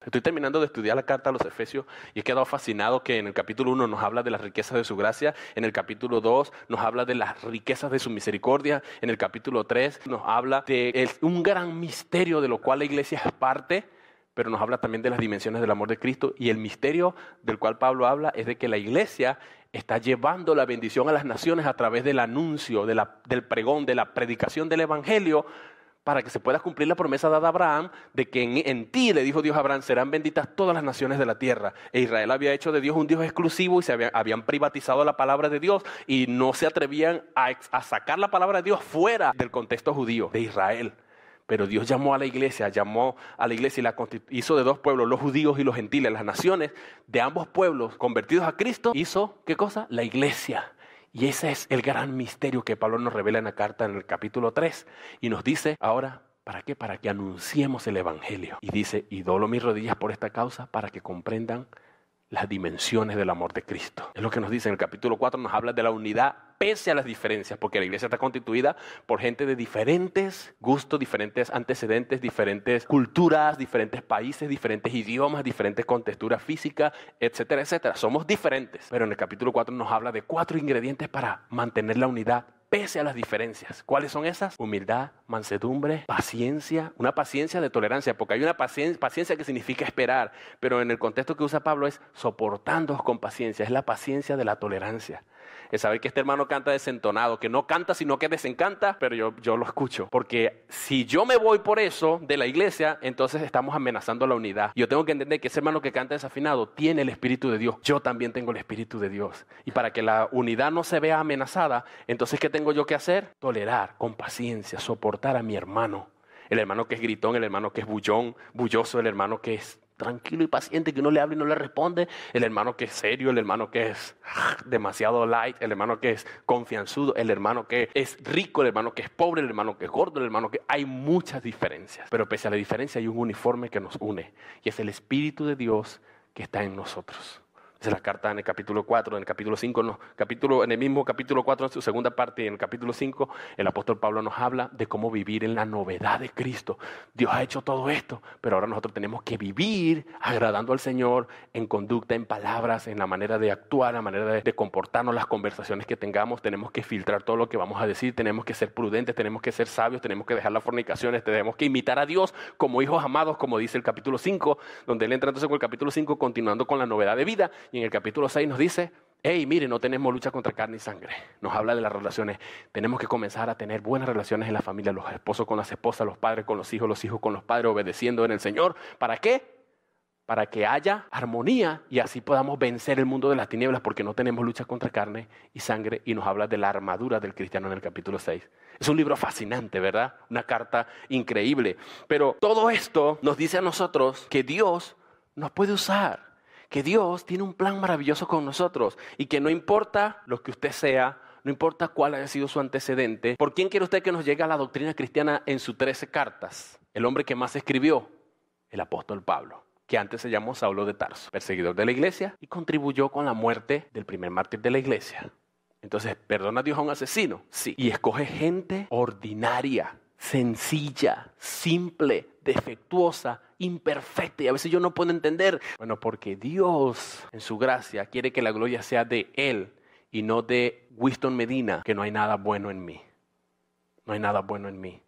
Estoy terminando de estudiar la carta a los Efesios y he quedado fascinado que en el capítulo 1 nos habla de las riquezas de su gracia, en el capítulo 2 nos habla de las riquezas de su misericordia, en el capítulo 3 nos habla de un gran misterio de lo cual la iglesia es parte, pero nos habla también de las dimensiones del amor de Cristo, y el misterio del cual Pablo habla es de que la iglesia está llevando la bendición a las naciones a través del anuncio, del pregón, de la predicación del evangelio, para que se pueda cumplir la promesa dada a Abraham de que en ti, le dijo Dios a Abraham, serán benditas todas las naciones de la tierra. E Israel había hecho de Dios un Dios exclusivo y habían privatizado la palabra de Dios y no se atrevían a sacar la palabra de Dios fuera del contexto judío de Israel. Pero Dios llamó a la iglesia y la hizo de dos pueblos, los judíos y los gentiles, las naciones de ambos pueblos convertidos a Cristo. Hizo, ¿qué cosa? La iglesia. Y ese es el gran misterio que Pablo nos revela en la carta en el capítulo 3. Y nos dice, ahora, ¿para qué? Para que anunciemos el evangelio. Y dice, y doblo mis rodillas por esta causa para que comprendan las dimensiones del amor de Cristo. Es lo que nos dice en el capítulo 4, nos habla de la unidad pese a las diferencias, porque la iglesia está constituida por gente de diferentes gustos, diferentes antecedentes, diferentes culturas, diferentes países, diferentes idiomas, diferentes contexturas físicas, etcétera, etcétera. Somos diferentes, pero en el capítulo 4 nos habla de 4 ingredientes para mantener la unidad pese a las diferencias. ¿Cuáles son esas? Humildad, mansedumbre, paciencia, una paciencia de tolerancia, porque hay una paciencia que significa esperar, pero en el contexto que usa Pablo es soportándoos con paciencia, es la paciencia de la tolerancia. Es saber que este hermano canta desentonado, que no canta sino que desencanta, pero yo lo escucho. Porque si yo me voy por eso de la iglesia, entonces estamos amenazando la unidad. Yo tengo que entender que ese hermano que canta desafinado tiene el Espíritu de Dios. Yo también tengo el Espíritu de Dios. Y para que la unidad no se vea amenazada, entonces ¿qué tengo yo que hacer? Tolerar con paciencia, soportar a mi hermano. El hermano que es gritón, el hermano que es bulloso, el hermano que es tranquilo y paciente, que uno le habla y no le responde, el hermano que es serio, el hermano que es demasiado light, el hermano que es confianzudo, el hermano que es rico, el hermano que es pobre, el hermano que es gordo, el hermano que... Hay muchas diferencias, pero pese a la diferencia hay un uniforme que nos une, y es el Espíritu de Dios que está en nosotros. Esa es la carta en el capítulo 4, en el capítulo 5, en el mismo capítulo 4, en su segunda parte, en el capítulo 5, el apóstol Pablo nos habla de cómo vivir en la novedad de Cristo. Dios ha hecho todo esto, pero ahora nosotros tenemos que vivir agradando al Señor en conducta, en palabras, en la manera de actuar, en la manera de comportarnos, las conversaciones que tengamos. Tenemos que filtrar todo lo que vamos a decir, tenemos que ser prudentes, tenemos que ser sabios, tenemos que dejar las fornicaciones, tenemos que imitar a Dios como hijos amados, como dice el capítulo 5, donde él entra entonces con el capítulo 5, continuando con la novedad de vida. Y en el capítulo 6 nos dice, hey, mire, no tenemos lucha contra carne y sangre. Nos habla de las relaciones. Tenemos que comenzar a tener buenas relaciones en la familia, los esposos con las esposas, los padres con los hijos con los padres, obedeciendo en el Señor. ¿Para qué? Para que haya armonía y así podamos vencer el mundo de las tinieblas, porque no tenemos lucha contra carne y sangre, y nos habla de la armadura del cristiano en el capítulo 6. Es un libro fascinante, ¿verdad? Una carta increíble. Pero todo esto nos dice a nosotros que Dios nos puede usar, que Dios tiene un plan maravilloso con nosotros y que no importa lo que usted sea, no importa cuál haya sido su antecedente. ¿Por quién quiere usted que nos llegue a la doctrina cristiana en sus 13 cartas? El hombre que más escribió, el apóstol Pablo, que antes se llamó Saulo de Tarso, perseguidor de la iglesia, y contribuyó con la muerte del primer mártir de la iglesia. Entonces, ¿perdona Dios a un asesino? Sí. Y escoge gente ordinaria, sencilla, simple, defectuosa, imperfecta, y a veces yo no puedo entender. Bueno, porque Dios en su gracia quiere que la gloria sea de Él y no de Winston Medina, que no hay nada bueno en mí. No hay nada bueno en mí.